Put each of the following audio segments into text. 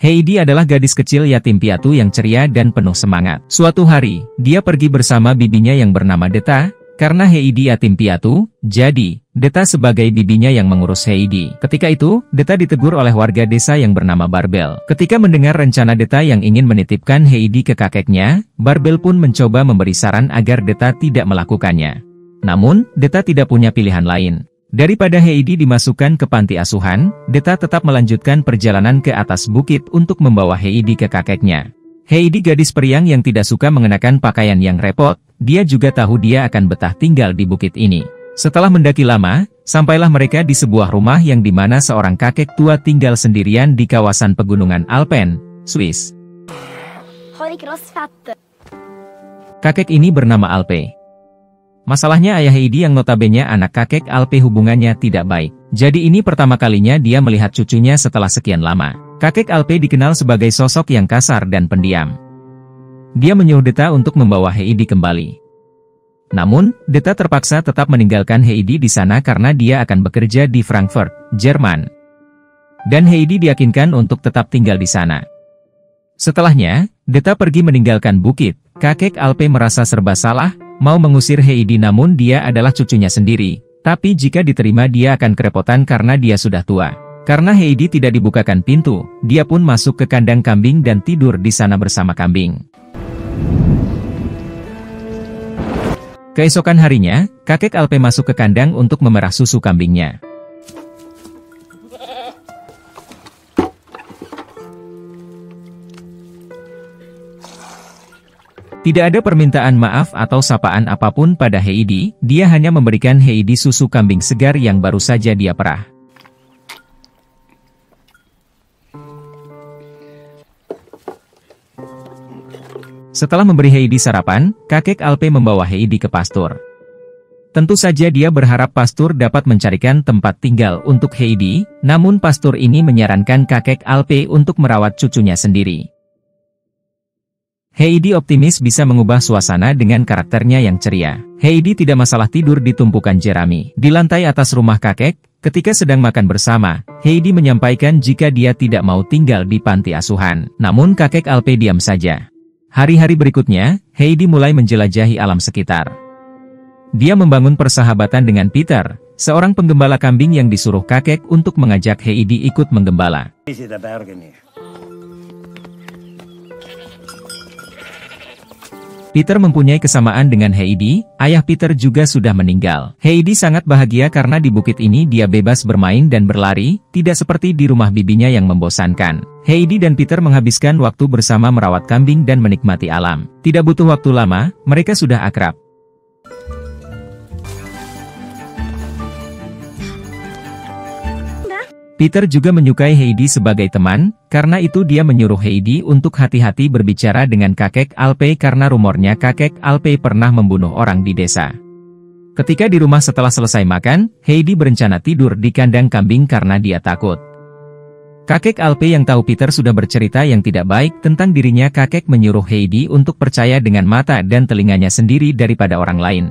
Heidi adalah gadis kecil yatim piatu yang ceria dan penuh semangat. Suatu hari, dia pergi bersama bibinya yang bernama Deta. Karena Heidi yatim piatu, jadi Deta sebagai bibinya yang mengurus Heidi. Ketika itu, Deta ditegur oleh warga desa yang bernama Barbel. Ketika mendengar rencana Deta yang ingin menitipkan Heidi ke kakeknya, Barbel pun mencoba memberi saran agar Deta tidak melakukannya. Namun, Deta tidak punya pilihan lain. Daripada Heidi dimasukkan ke panti asuhan, Deta tetap melanjutkan perjalanan ke atas bukit untuk membawa Heidi ke kakeknya. Heidi gadis periang yang tidak suka mengenakan pakaian yang repot, dia juga tahu dia akan betah tinggal di bukit ini. Setelah mendaki lama, sampailah mereka di sebuah rumah yang dimana seorang kakek tua tinggal sendirian di kawasan pegunungan Alpen, Swiss. Kakek ini bernama Alpe. Masalahnya ayah Heidi yang notabene anak kakek Alpe hubungannya tidak baik. Jadi ini pertama kalinya dia melihat cucunya setelah sekian lama. Kakek Alpe dikenal sebagai sosok yang kasar dan pendiam. Dia menyuruh Deta untuk membawa Heidi kembali. Namun, Deta terpaksa tetap meninggalkan Heidi di sana karena dia akan bekerja di Frankfurt, Jerman. Dan Heidi diyakinkan untuk tetap tinggal di sana. Setelahnya, Deta pergi meninggalkan bukit. Kakek Alpe merasa serba salah, mau mengusir Heidi namun dia adalah cucunya sendiri. Tapi jika diterima dia akan kerepotan karena dia sudah tua. Karena Heidi tidak dibukakan pintu, dia pun masuk ke kandang kambing dan tidur di sana bersama kambing. Keesokan harinya, kakek Alpe masuk ke kandang untuk memerah susu kambingnya. Tidak ada permintaan maaf atau sapaan apapun pada Heidi, dia hanya memberikan Heidi susu kambing segar yang baru saja dia perah. Setelah memberi Heidi sarapan, kakek Alpe membawa Heidi ke pastur. Tentu saja dia berharap pastur dapat mencarikan tempat tinggal untuk Heidi, namun pastur ini menyarankan kakek Alpe untuk merawat cucunya sendiri. Heidi optimis bisa mengubah suasana dengan karakternya yang ceria. Heidi tidak masalah tidur di tumpukan jerami. Di lantai atas rumah kakek, ketika sedang makan bersama, Heidi menyampaikan jika dia tidak mau tinggal di panti asuhan. Namun kakek Alpe diam saja. Hari-hari berikutnya, Heidi mulai menjelajahi alam sekitar. Dia membangun persahabatan dengan Peter, seorang penggembala kambing yang disuruh kakek untuk mengajak Heidi ikut menggembala. Peter mempunyai kesamaan dengan Heidi, ayah Peter juga sudah meninggal. Heidi sangat bahagia karena di bukit ini dia bebas bermain dan berlari, tidak seperti di rumah bibinya yang membosankan. Heidi dan Peter menghabiskan waktu bersama merawat kambing dan menikmati alam. Tidak butuh waktu lama, mereka sudah akrab. Peter juga menyukai Heidi sebagai teman, karena itu dia menyuruh Heidi untuk hati-hati berbicara dengan kakek Alpe karena rumornya kakek Alpe pernah membunuh orang di desa. Ketika di rumah setelah selesai makan, Heidi berencana tidur di kandang kambing karena dia takut. Kakek Alpe yang tahu Peter sudah bercerita yang tidak baik tentang dirinya, kakek menyuruh Heidi untuk percaya dengan mata dan telinganya sendiri daripada orang lain.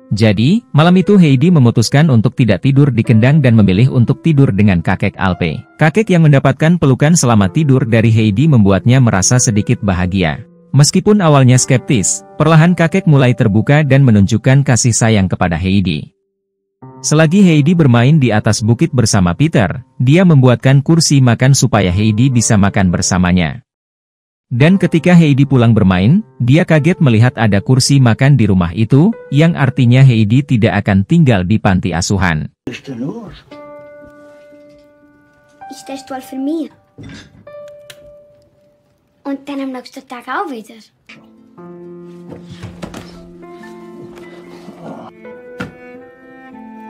Jadi, malam itu Heidi memutuskan untuk tidak tidur di kandang dan memilih untuk tidur dengan kakek Alpe. Kakek yang mendapatkan pelukan selama tidur dari Heidi membuatnya merasa sedikit bahagia. Meskipun awalnya skeptis, perlahan kakek mulai terbuka dan menunjukkan kasih sayang kepada Heidi. Selagi Heidi bermain di atas bukit bersama Peter, dia membuatkan kursi makan supaya Heidi bisa makan bersamanya. Dan ketika Heidi pulang bermain, dia kaget melihat ada kursi makan di rumah itu, yang artinya Heidi tidak akan tinggal di panti asuhan.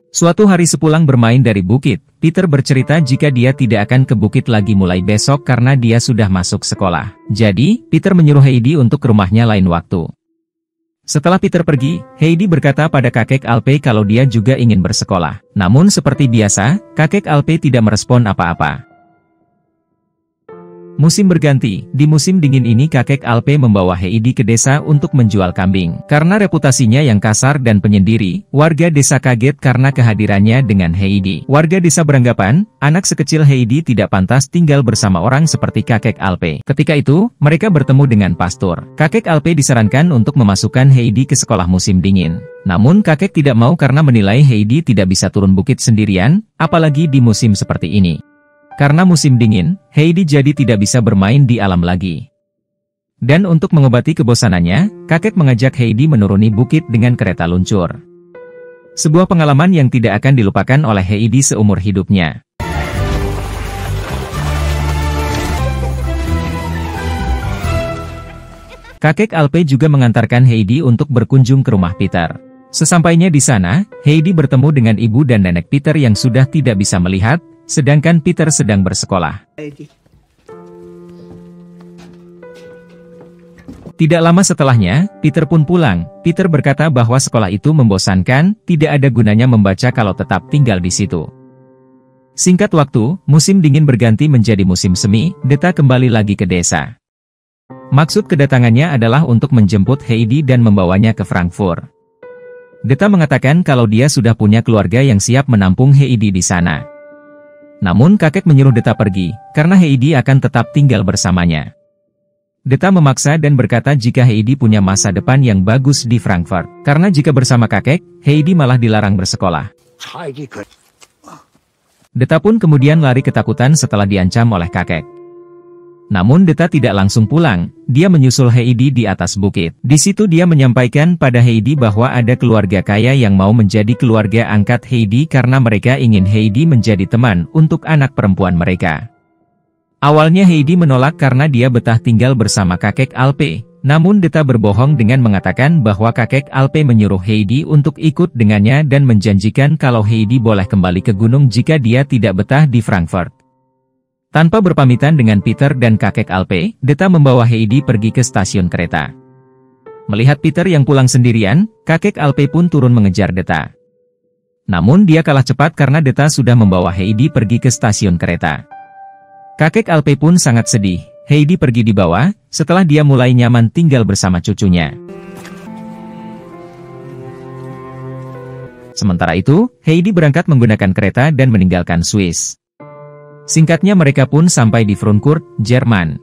Suatu hari sepulang bermain dari bukit, Peter bercerita jika dia tidak akan ke bukit lagi mulai besok karena dia sudah masuk sekolah. Jadi, Peter menyuruh Heidi untuk ke rumahnya lain waktu. Setelah Peter pergi, Heidi berkata pada kakek Alpe kalau dia juga ingin bersekolah. Namun seperti biasa, kakek Alpe tidak merespon apa-apa. Musim berganti, di musim dingin ini kakek Alpe membawa Heidi ke desa untuk menjual kambing. Karena reputasinya yang kasar dan penyendiri, warga desa kaget karena kehadirannya dengan Heidi. Warga desa beranggapan, anak sekecil Heidi tidak pantas tinggal bersama orang seperti kakek Alpe. Ketika itu, mereka bertemu dengan pastor. Kakek Alpe disarankan untuk memasukkan Heidi ke sekolah musim dingin. Namun kakek tidak mau karena menilai Heidi tidak bisa turun bukit sendirian, apalagi di musim seperti ini. Karena musim dingin, Heidi jadi tidak bisa bermain di alam lagi. Dan untuk mengobati kebosanannya, kakek mengajak Heidi menuruni bukit dengan kereta luncur. Sebuah pengalaman yang tidak akan dilupakan oleh Heidi seumur hidupnya. Kakek Alpe juga mengantarkan Heidi untuk berkunjung ke rumah Peter. Sesampainya di sana, Heidi bertemu dengan ibu dan nenek Peter yang sudah tidak bisa melihat, sedangkan Peter sedang bersekolah. Tidak lama setelahnya, Peter pun pulang. Peter berkata bahwa sekolah itu membosankan, tidak ada gunanya membaca kalau tetap tinggal di situ. Singkat waktu, musim dingin berganti menjadi musim semi, Deta kembali lagi ke desa. Maksud kedatangannya adalah untuk menjemput Heidi dan membawanya ke Frankfurt. Deta mengatakan kalau dia sudah punya keluarga yang siap menampung Heidi di sana. Namun kakek menyuruh Deta pergi, karena Heidi akan tetap tinggal bersamanya. Deta memaksa dan berkata jika Heidi punya masa depan yang bagus di Frankfurt. Karena jika bersama kakek, Heidi malah dilarang bersekolah. Deta pun kemudian lari ketakutan setelah diancam oleh kakek. Namun Deta tidak langsung pulang, dia menyusul Heidi di atas bukit. Di situ dia menyampaikan pada Heidi bahwa ada keluarga kaya yang mau menjadi keluarga angkat Heidi karena mereka ingin Heidi menjadi teman untuk anak perempuan mereka. Awalnya Heidi menolak karena dia betah tinggal bersama kakek Alpe, namun Deta berbohong dengan mengatakan bahwa kakek Alpe menyuruh Heidi untuk ikut dengannya dan menjanjikan kalau Heidi boleh kembali ke gunung jika dia tidak betah di Frankfurt. Tanpa berpamitan dengan Peter dan kakek Alpe, Deta membawa Heidi pergi ke stasiun kereta. Melihat Peter yang pulang sendirian, kakek Alpe pun turun mengejar Deta. Namun dia kalah cepat karena Deta sudah membawa Heidi pergi ke stasiun kereta. Kakek Alpe pun sangat sedih. Heidi pergi di bawah, setelah dia mulai nyaman tinggal bersama cucunya. Sementara itu, Heidi berangkat menggunakan kereta dan meninggalkan Swiss. Singkatnya mereka pun sampai di Frankfurt, Jerman.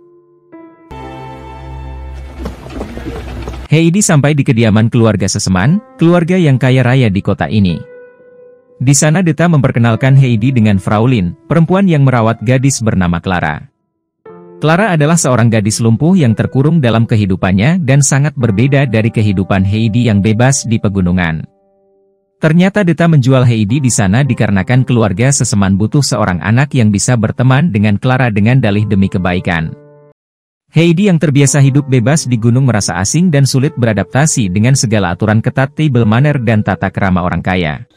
Heidi sampai di kediaman keluarga Sesemann, keluarga yang kaya raya di kota ini. Di sana Deta memperkenalkan Heidi dengan Fraulein, perempuan yang merawat gadis bernama Clara. Clara adalah seorang gadis lumpuh yang terkurung dalam kehidupannya dan sangat berbeda dari kehidupan Heidi yang bebas di pegunungan. Ternyata Deta menjual Heidi di sana dikarenakan keluarga Sesemann butuh seorang anak yang bisa berteman dengan Clara dengan dalih demi kebaikan. Heidi yang terbiasa hidup bebas di gunung merasa asing dan sulit beradaptasi dengan segala aturan ketat table manner dan tata krama orang kaya.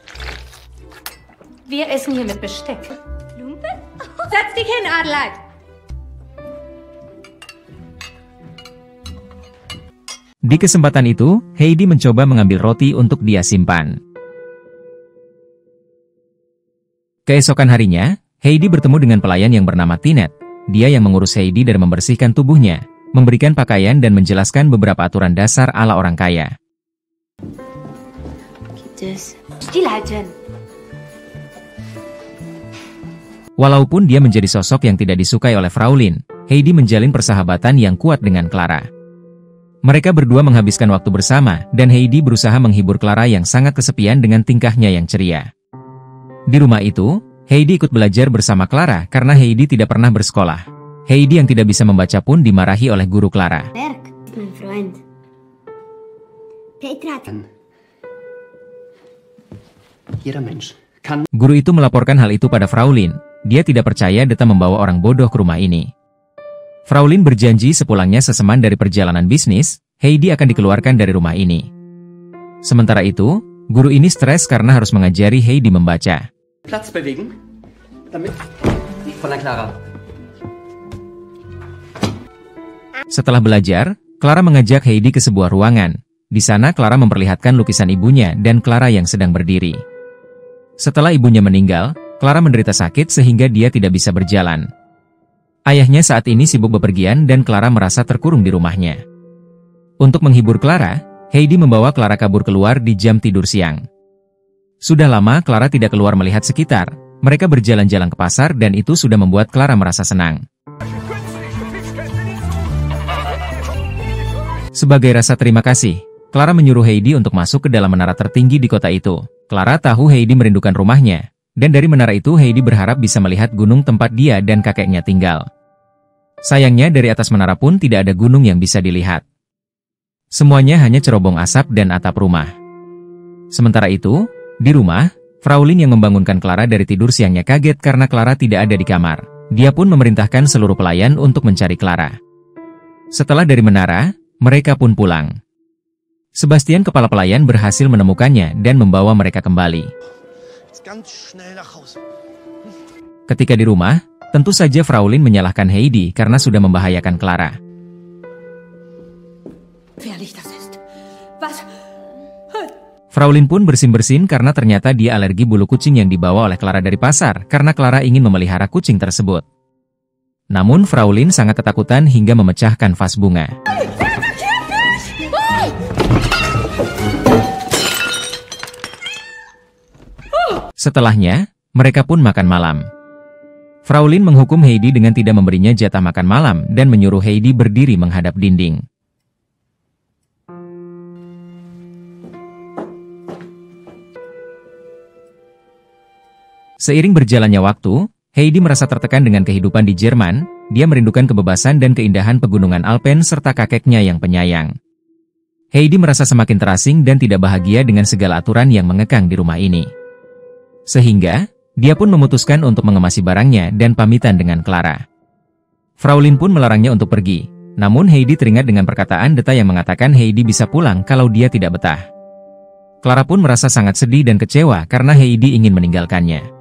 Wir essen hier mit Besteck. Lumpen? Setz dich hin, Adelheid! Di kesempatan itu, Heidi mencoba mengambil roti untuk dia simpan. Keesokan harinya, Heidi bertemu dengan pelayan yang bernama Tinet. Dia yang mengurus Heidi dan membersihkan tubuhnya, memberikan pakaian dan menjelaskan beberapa aturan dasar ala orang kaya. Stillhalten. Walaupun dia menjadi sosok yang tidak disukai oleh Fraulein, Heidi menjalin persahabatan yang kuat dengan Clara. Mereka berdua menghabiskan waktu bersama, dan Heidi berusaha menghibur Clara yang sangat kesepian dengan tingkahnya yang ceria. Di rumah itu, Heidi ikut belajar bersama Clara karena Heidi tidak pernah bersekolah. Heidi yang tidak bisa membaca pun dimarahi oleh guru Clara. Guru itu melaporkan hal itu pada Fraulein. Dia tidak percaya Deta membawa orang bodoh ke rumah ini. Fraulein berjanji sepulangnya Sesemann dari perjalanan bisnis, Heidi akan dikeluarkan dari rumah ini. Sementara itu, guru ini stres karena harus mengajari Heidi membaca. Platz bewegen, damit von der Clara. Setelah belajar, Clara mengajak Heidi ke sebuah ruangan. Di sana Clara memperlihatkan lukisan ibunya dan Clara yang sedang berdiri. Setelah ibunya meninggal, Clara menderita sakit sehingga dia tidak bisa berjalan. Ayahnya saat ini sibuk bepergian dan Clara merasa terkurung di rumahnya. Untuk menghibur Clara, Heidi membawa Clara kabur keluar di jam tidur siang. Sudah lama Clara tidak keluar melihat sekitar, mereka berjalan-jalan ke pasar dan itu sudah membuat Clara merasa senang. Sebagai rasa terima kasih, Clara menyuruh Heidi untuk masuk ke dalam menara tertinggi di kota itu. Clara tahu Heidi merindukan rumahnya, dan dari menara itu Heidi berharap bisa melihat gunung tempat dia dan kakeknya tinggal. Sayangnya dari atas menara pun tidak ada gunung yang bisa dilihat. Semuanya hanya cerobong asap dan atap rumah. Sementara itu, di rumah, Fraulein yang membangunkan Clara dari tidur siangnya kaget karena Clara tidak ada di kamar. Dia pun memerintahkan seluruh pelayan untuk mencari Clara. Setelah dari menara, mereka pun pulang. Sebastian kepala pelayan berhasil menemukannya dan membawa mereka kembali. Ketika di rumah, tentu saja Fraulein menyalahkan Heidi karena sudah membahayakan Clara. Fraulein pun bersin-bersin karena ternyata dia alergi bulu kucing yang dibawa oleh Clara dari pasar karena Clara ingin memelihara kucing tersebut. Namun Fraulein sangat ketakutan hingga memecahkan vas bunga. Setelahnya, mereka pun makan malam. Fraulein menghukum Heidi dengan tidak memberinya jatah makan malam dan menyuruh Heidi berdiri menghadap dinding. Seiring berjalannya waktu, Heidi merasa tertekan dengan kehidupan di Jerman, dia merindukan kebebasan dan keindahan pegunungan Alpen serta kakeknya yang penyayang. Heidi merasa semakin terasing dan tidak bahagia dengan segala aturan yang mengekang di rumah ini. Sehingga, dia pun memutuskan untuk mengemasi barangnya dan pamitan dengan Clara. Fraulein pun melarangnya untuk pergi, namun Heidi teringat dengan perkataan Deta yang mengatakan Heidi bisa pulang kalau dia tidak betah. Clara pun merasa sangat sedih dan kecewa karena Heidi ingin meninggalkannya.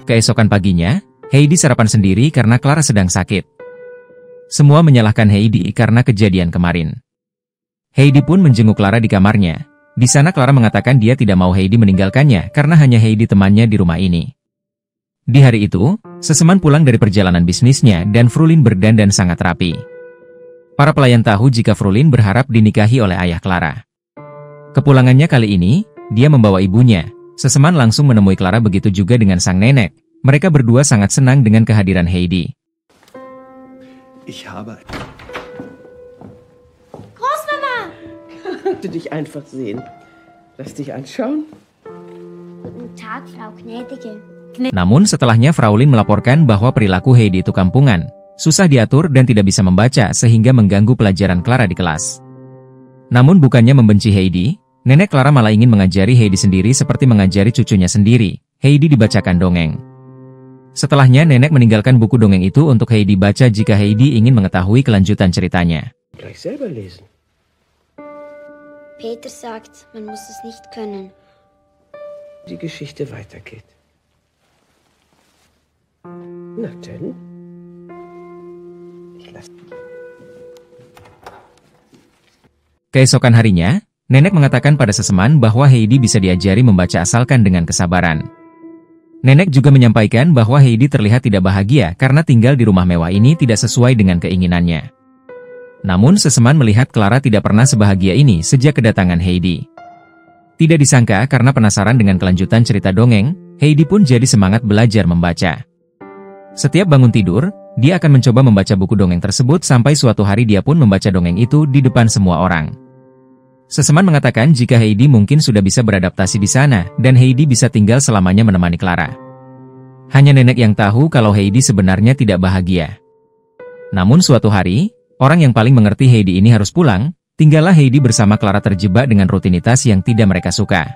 Keesokan paginya, Heidi sarapan sendiri karena Clara sedang sakit. Semua menyalahkan Heidi karena kejadian kemarin. Heidi pun menjenguk Clara di kamarnya. Di sana Clara mengatakan dia tidak mau Heidi meninggalkannya karena hanya Heidi temannya di rumah ini. Di hari itu, Seseman pulang dari perjalanan bisnisnya dan Fraulein berdandan sangat rapi. Para pelayan tahu jika Fraulein berharap dinikahi oleh ayah Clara. Kepulangannya kali ini, dia membawa ibunya. Seseman langsung menemui Clara, begitu juga dengan sang nenek. Mereka berdua sangat senang dengan kehadiran Heidi. Ich habe... Großmama! Du dich einfach sehen. Lass dich anschauen. Guten Tag, Frau Gnädige. Namun setelahnya Fraulein melaporkan bahwa perilaku Heidi itu kampungan, susah diatur dan tidak bisa membaca sehingga mengganggu pelajaran Clara di kelas. Namun bukannya membenci Heidi, nenek Clara malah ingin mengajari Heidi sendiri seperti mengajari cucunya sendiri. Heidi dibacakan dongeng. Setelahnya nenek meninggalkan buku dongeng itu untuk Heidi baca jika Heidi ingin mengetahui kelanjutan ceritanya. Gleich selber lesen. Peter sagt, man muss es nicht können. Die Geschichte weitergeht. Na denn? Ich lass... Keesokan harinya, nenek mengatakan pada Seseman bahwa Heidi bisa diajari membaca asalkan dengan kesabaran. Nenek juga menyampaikan bahwa Heidi terlihat tidak bahagia karena tinggal di rumah mewah ini tidak sesuai dengan keinginannya. Namun Seseman melihat Clara tidak pernah sebahagia ini sejak kedatangan Heidi. Tidak disangka karena penasaran dengan kelanjutan cerita dongeng, Heidi pun jadi semangat belajar membaca. Setiap bangun tidur, dia akan mencoba membaca buku dongeng tersebut sampai suatu hari dia pun membaca dongeng itu di depan semua orang. Seseman mengatakan jika Heidi mungkin sudah bisa beradaptasi di sana, dan Heidi bisa tinggal selamanya menemani Clara. Hanya nenek yang tahu kalau Heidi sebenarnya tidak bahagia. Namun suatu hari, orang yang paling mengerti Heidi ini harus pulang, tinggallah Heidi bersama Clara terjebak dengan rutinitas yang tidak mereka suka.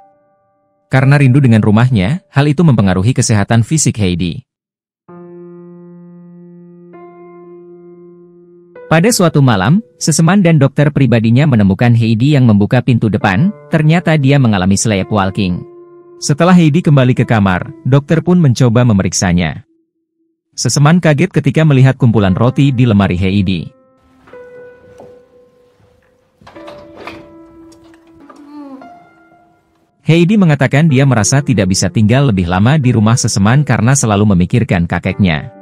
Karena rindu dengan rumahnya, hal itu mempengaruhi kesehatan fisik Heidi. Pada suatu malam, Seseman dan dokter pribadinya menemukan Heidi yang membuka pintu depan, ternyata dia mengalami sleepwalking. Setelah Heidi kembali ke kamar, dokter pun mencoba memeriksanya. Seseman kaget ketika melihat kumpulan roti di lemari Heidi. Heidi mengatakan dia merasa tidak bisa tinggal lebih lama di rumah seseman karena selalu memikirkan kakeknya.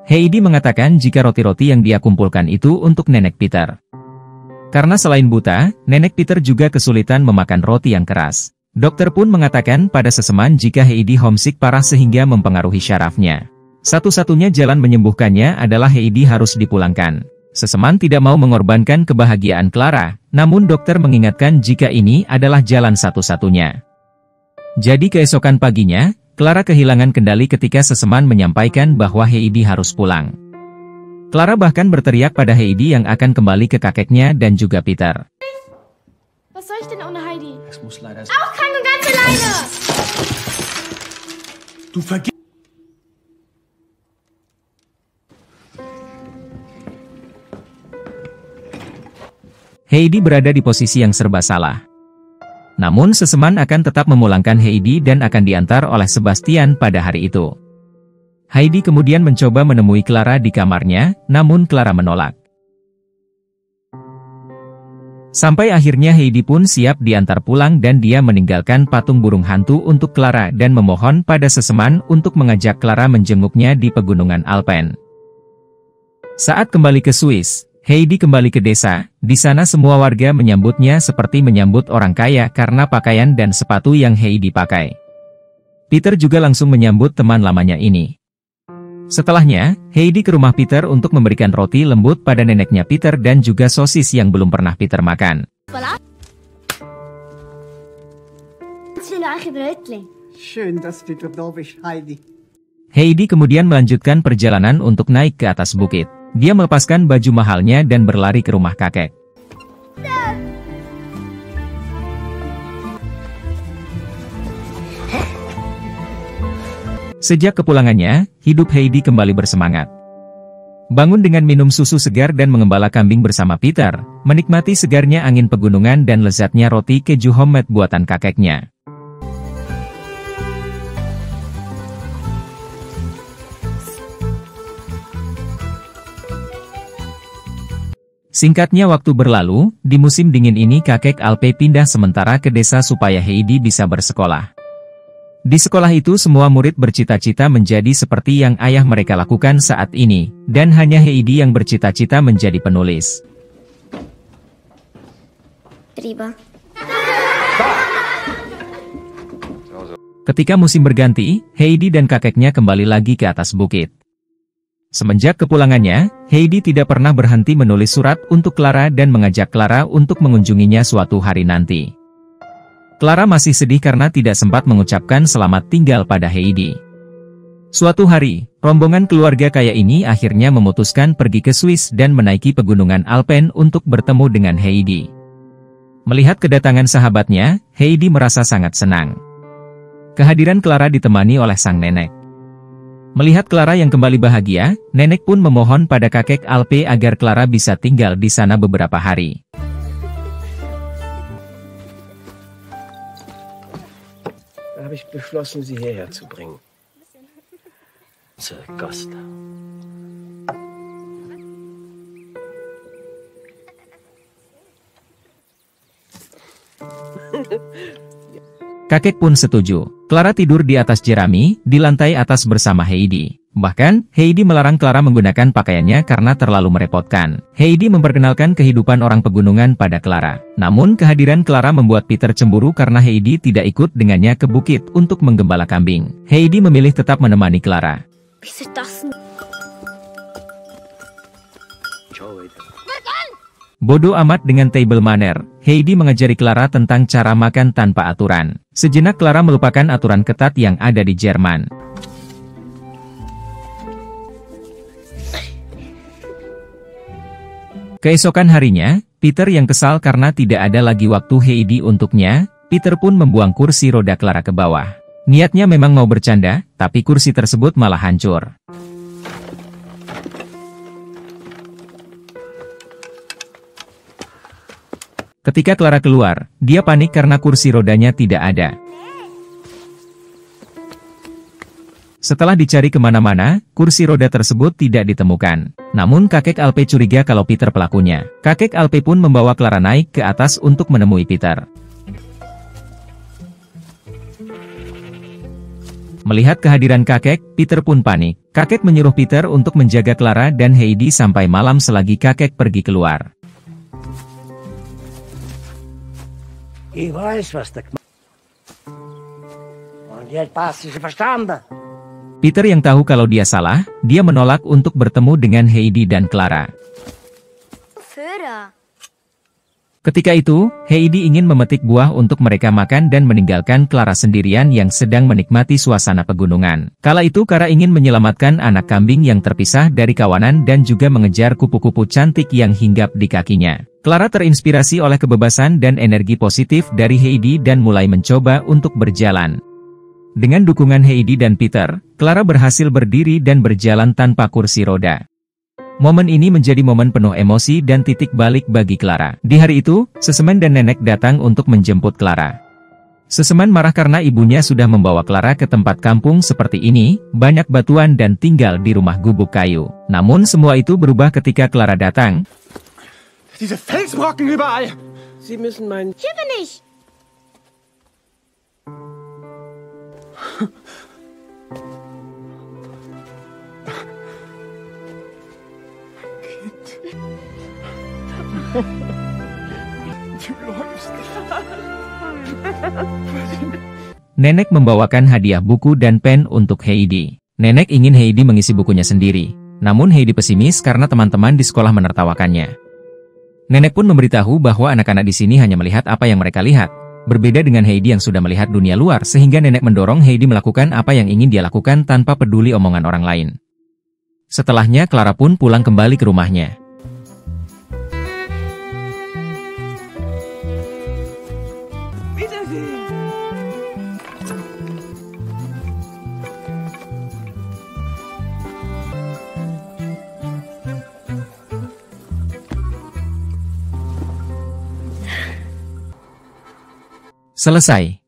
Heidi mengatakan jika roti-roti yang dia kumpulkan itu untuk nenek Peter. Karena selain buta, nenek Peter juga kesulitan memakan roti yang keras. Dokter pun mengatakan pada seseman jika Heidi homesick parah sehingga mempengaruhi syarafnya. Satu-satunya jalan menyembuhkannya adalah Heidi harus dipulangkan. Seseman tidak mau mengorbankan kebahagiaan Clara, namun dokter mengingatkan jika ini adalah jalan satu-satunya. Jadi keesokan paginya, Clara kehilangan kendali ketika seseman menyampaikan bahwa Heidi harus pulang. Clara bahkan berteriak pada Heidi yang akan kembali ke kakeknya dan juga Peter. Was soll ich denn ohne Heidi? Es muss leider sein. Auch krank und ganz alleine! Du vergisst. Heidi berada di posisi yang serba salah. Namun seseman akan tetap memulangkan Heidi dan akan diantar oleh Sebastian pada hari itu. Heidi kemudian mencoba menemui Clara di kamarnya, namun Clara menolak. Sampai akhirnya Heidi pun siap diantar pulang dan dia meninggalkan patung burung hantu untuk Clara dan memohon pada seseman untuk mengajak Clara menjenguknya di pegunungan Alpen. Saat kembali ke Swiss, Heidi kembali ke desa. Di sana semua warga menyambutnya seperti menyambut orang kaya karena pakaian dan sepatu yang Heidi pakai. Peter juga langsung menyambut teman lamanya ini. Setelahnya, Heidi ke rumah Peter untuk memberikan roti lembut pada neneknya Peter dan juga sosis yang belum pernah Peter makan. Schön, dass du da bist, Heidi. Heidi kemudian melanjutkan perjalanan untuk naik ke atas bukit. Dia melepaskan baju mahalnya dan berlari ke rumah kakek. Sejak kepulangannya, hidup Heidi kembali bersemangat. Bangun dengan minum susu segar dan mengembala kambing bersama Peter, menikmati segarnya angin pegunungan dan lezatnya roti keju homemade buatan kakeknya. Singkatnya waktu berlalu, di musim dingin ini kakek Alpe pindah sementara ke desa supaya Heidi bisa bersekolah. Di sekolah itu semua murid bercita-cita menjadi seperti yang ayah mereka lakukan saat ini, dan hanya Heidi yang bercita-cita menjadi penulis. Prima. Ketika musim berganti, Heidi dan kakeknya kembali lagi ke atas bukit. Semenjak kepulangannya, Heidi tidak pernah berhenti menulis surat untuk Clara dan mengajak Clara untuk mengunjunginya suatu hari nanti. Clara masih sedih karena tidak sempat mengucapkan selamat tinggal pada Heidi. Suatu hari, rombongan keluarga kaya ini akhirnya memutuskan pergi ke Swiss dan menaiki pegunungan Alpen untuk bertemu dengan Heidi. Melihat kedatangan sahabatnya, Heidi merasa sangat senang. Kehadiran Clara ditemani oleh sang nenek. Melihat Clara yang kembali bahagia, nenek pun memohon pada kakek Alpe agar Clara bisa tinggal di sana beberapa hari. Da habe ich beschlossen, sie hierher zu bringen. Zur Costa. Kakek pun setuju. Clara tidur di atas jerami, di lantai atas bersama Heidi. Bahkan, Heidi melarang Clara menggunakan pakaiannya karena terlalu merepotkan. Heidi memperkenalkan kehidupan orang pegunungan pada Clara. Namun kehadiran Clara membuat Peter cemburu karena Heidi tidak ikut dengannya ke bukit untuk menggembala kambing. Heidi memilih tetap menemani Clara. Bodoh amat dengan table manner, Heidi mengajari Clara tentang cara makan tanpa aturan. Sejenak Clara melupakan aturan ketat yang ada di Jerman. Keesokan harinya, Peter yang kesal karena tidak ada lagi waktu Heidi untuknya, Peter pun membuang kursi roda Clara ke bawah. Niatnya memang mau bercanda, tapi kursi tersebut malah hancur. Ketika Clara keluar, dia panik karena kursi rodanya tidak ada. Setelah dicari kemana-mana, kursi roda tersebut tidak ditemukan. Namun kakek Alpe curiga kalau Peter pelakunya. Kakek Alpe pun membawa Clara naik ke atas untuk menemui Peter. Melihat kehadiran kakek, Peter pun panik. Kakek menyuruh Peter untuk menjaga Clara dan Heidi sampai malam selagi kakek pergi keluar. Ich weiß, was der Und jetzt passt sie verstanden. Peter yang tahu kalau dia salah, dia menolak untuk bertemu dengan Heidi dan Clara. Ketika itu, Heidi ingin memetik buah untuk mereka makan dan meninggalkan Clara sendirian yang sedang menikmati suasana pegunungan. Kala itu Clara ingin menyelamatkan anak kambing yang terpisah dari kawanan dan juga mengejar kupu-kupu cantik yang hinggap di kakinya. Clara terinspirasi oleh kebebasan dan energi positif dari Heidi dan mulai mencoba untuk berjalan. Dengan dukungan Heidi dan Peter, Clara berhasil berdiri dan berjalan tanpa kursi roda. Momen ini menjadi momen penuh emosi dan titik balik bagi Clara. Di hari itu, Seseman dan Nenek datang untuk menjemput Clara. Seseman marah karena ibunya sudah membawa Clara ke tempat kampung seperti ini, banyak batuan dan tinggal di rumah gubuk kayu. Namun semua itu berubah ketika Clara datang. Diese Felsbrocken überall! Sie müssen meinen... Hier bin ich. Nenek membawakan hadiah buku dan pen untuk Heidi. Nenek ingin Heidi mengisi bukunya sendiri. Namun Heidi pesimis karena teman-teman di sekolah menertawakannya. Nenek pun memberitahu bahwa anak-anak di sini hanya melihat apa yang mereka lihat. Berbeda dengan Heidi yang sudah melihat dunia luar sehingga nenek mendorong Heidi melakukan apa yang ingin dia lakukan tanpa peduli omongan orang lain. Setelahnya Clara pun pulang kembali ke rumahnya. Selesai.